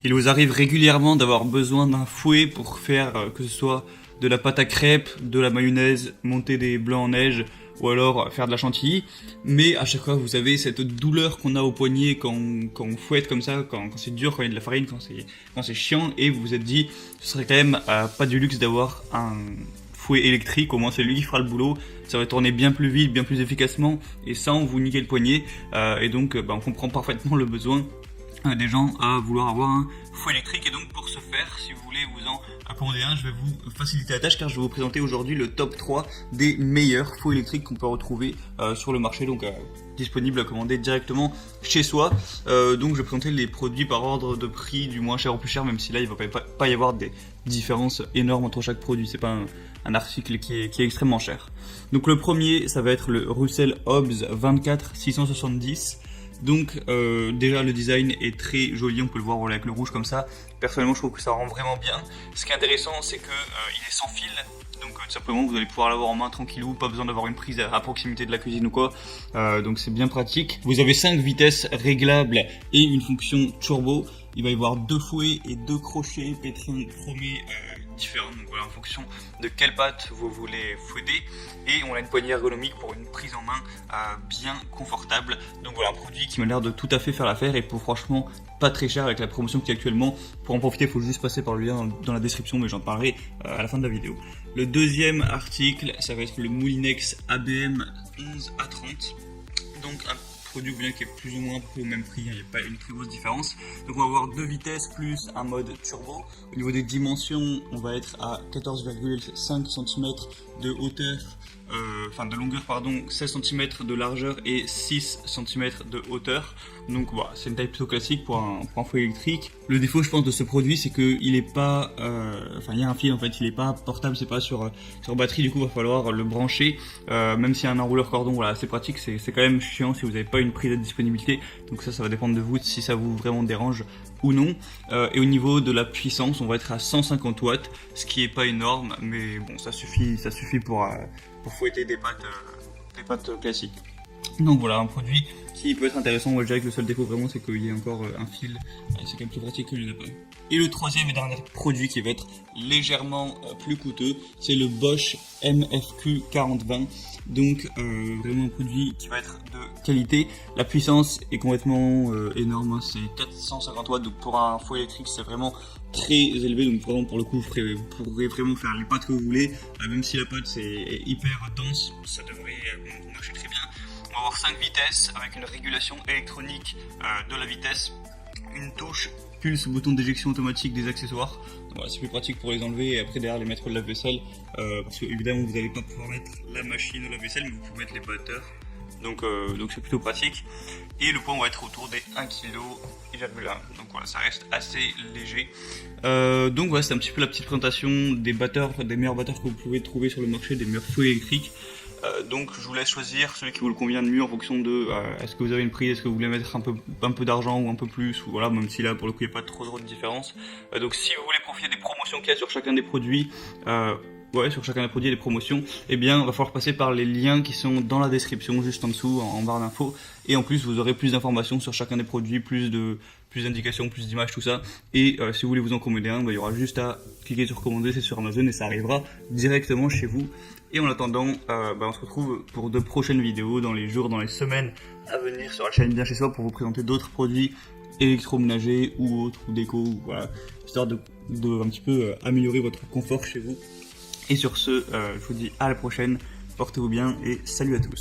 Il vous arrive régulièrement d'avoir besoin d'un fouet pour faire que ce soit de la pâte à crêpes, de la mayonnaise, monter des blancs en neige ou alors faire de la chantilly. Mais à chaque fois vous avez cette douleur qu'on a au poignet quand on fouette comme ça, quand c'est dur, quand il y a de la farine, quand c'est chiant, et vous vous êtes dit ce serait quand même pas du luxe d'avoir un fouet électrique, au moins c'est lui qui fera le boulot, ça va tourner bien plus vite, bien plus efficacement et sans vous niquer le poignet. Et donc on comprend parfaitement le besoin des gens à vouloir avoir un fouet électrique. Et donc pour ce faire, si vous voulez vous en commander un, je vais vous faciliter la tâche car je vais vous présenter aujourd'hui le top 3 des meilleurs fouets électriques qu'on peut retrouver sur le marché, donc disponible à commander directement chez soi. Donc je vais présenter les produits par ordre de prix du moins cher au plus cher, même si là il va pas y avoir des différences énormes entre chaque produit, c'est pas un article qui est extrêmement cher. Donc le premier, ça va être le Russell Hobbs 24670. Donc déjà le design est très joli, on peut le voir avec le rouge comme ça. Personnellement je trouve que ça rend vraiment bien. Ce qui est intéressant c'est que il est sans fil, donc tout simplement vous allez pouvoir l'avoir en main tranquillou, pas besoin d'avoir une prise à proximité de la cuisine ou quoi. Donc c'est bien pratique. Vous avez 5 vitesses réglables et une fonction turbo. Il va y avoir 2 fouets et 2 crochets pétrins chromés différents, donc voilà, en fonction de quelle pâte vous voulez fouetter. Et on a une poignée ergonomique pour une prise en main bien confortable. Donc voilà, un produit qui m'a l'air de tout à fait faire l'affaire et pour franchement pas très cher avec la promotion qui est actuellement. Pour en profiter, il faut juste passer par le lien dans la description, mais j'en parlerai à la fin de la vidéo. Le deuxième article, ça va être le Moulinex ABM 11A30. Donc un produit qui est plus ou moins au même prix, il n'y a pas une très grosse différence. Donc on va avoir 2 vitesses plus un mode turbo. Au niveau des dimensions, on va être à 14,5 cm de hauteur, de longueur pardon, 16 cm de largeur et 6 cm de hauteur. Donc voilà, c'est une taille plutôt classique pour un fouet électrique. Le défaut je pense de ce produit c'est qu'il est pas, il y a un fil en fait, il est pas portable, c'est pas sur batterie, du coup il va falloir le brancher. Même s'il y a un enrouleur cordon, voilà, c'est pratique, c'est quand même chiant si vous n'avez pas une prise de disponibilité. Donc ça va dépendre de vous si ça vous vraiment dérange ou non. Et au niveau de la puissance, on va être à 150 watts, ce qui est pas énorme, mais bon, ça suffit pour fouetter des pâtes classiques. Donc voilà, un produit qui peut être intéressant. Moi je dirais que le seul défaut vraiment c'est qu'il y a encore un fil, c'est quand même plus pratique que le lapin. Et le troisième et dernier produit qui va être légèrement plus coûteux, c'est le Bosch MFQ 4020. Donc vraiment un produit qui va être de qualité. La puissance est complètement énorme, hein. C'est 450 watts, donc pour un fouet électrique c'est vraiment très élevé. Donc vraiment pour le coup vous pourrez vraiment faire les pâtes que vous voulez, même si la pâte c'est hyper dense, ça devrait marcher très bien. On va avoir 5 vitesses avec une régulation électronique de la vitesse, une touche pulse, bouton d'éjection automatique des accessoires. Voilà, c'est plus pratique pour les enlever et après derrière les mettre le lave-vaisselle, parce que évidemment vous n'allez pas pouvoir mettre la machine au lave-vaisselle, mais vous pouvez mettre les batteurs. Donc c'est plutôt pratique. Et le poids va être autour des 1,1 kg. Donc voilà, ça reste assez léger. Donc voilà, c'est un petit peu la petite présentation des batteurs, des meilleurs batteurs que vous pouvez trouver sur le marché, des meilleurs fouets électriques. Donc je vous laisse choisir celui qui vous le convient de mieux en fonction de est-ce que vous avez une prise, est-ce que vous voulez mettre un peu d'argent ou un peu plus, ou voilà, même si là pour le coup il n'y a pas trop de différence. Donc si vous voulez profiter des promotions qu'il y a sur chacun des produits, sur chacun des produits et des promotions, eh bien, il va falloir passer par les liens qui sont dans la description, juste en dessous, en barre d'infos. Et en plus, vous aurez plus d'informations sur chacun des produits, plus d'indications, plus d'images, tout ça. Et si vous voulez vous en commander un, il y aura juste à cliquer sur commander, c'est sur Amazon et ça arrivera directement chez vous. Et en attendant, on se retrouve pour de prochaines vidéos dans les jours, dans les semaines à venir sur la chaîne Bien Chez Soi pour vous présenter d'autres produits électroménagers ou autres, ou déco, ou voilà, histoire de un petit peu améliorer votre confort chez vous. Et sur ce, je vous dis à la prochaine, portez-vous bien et salut à tous.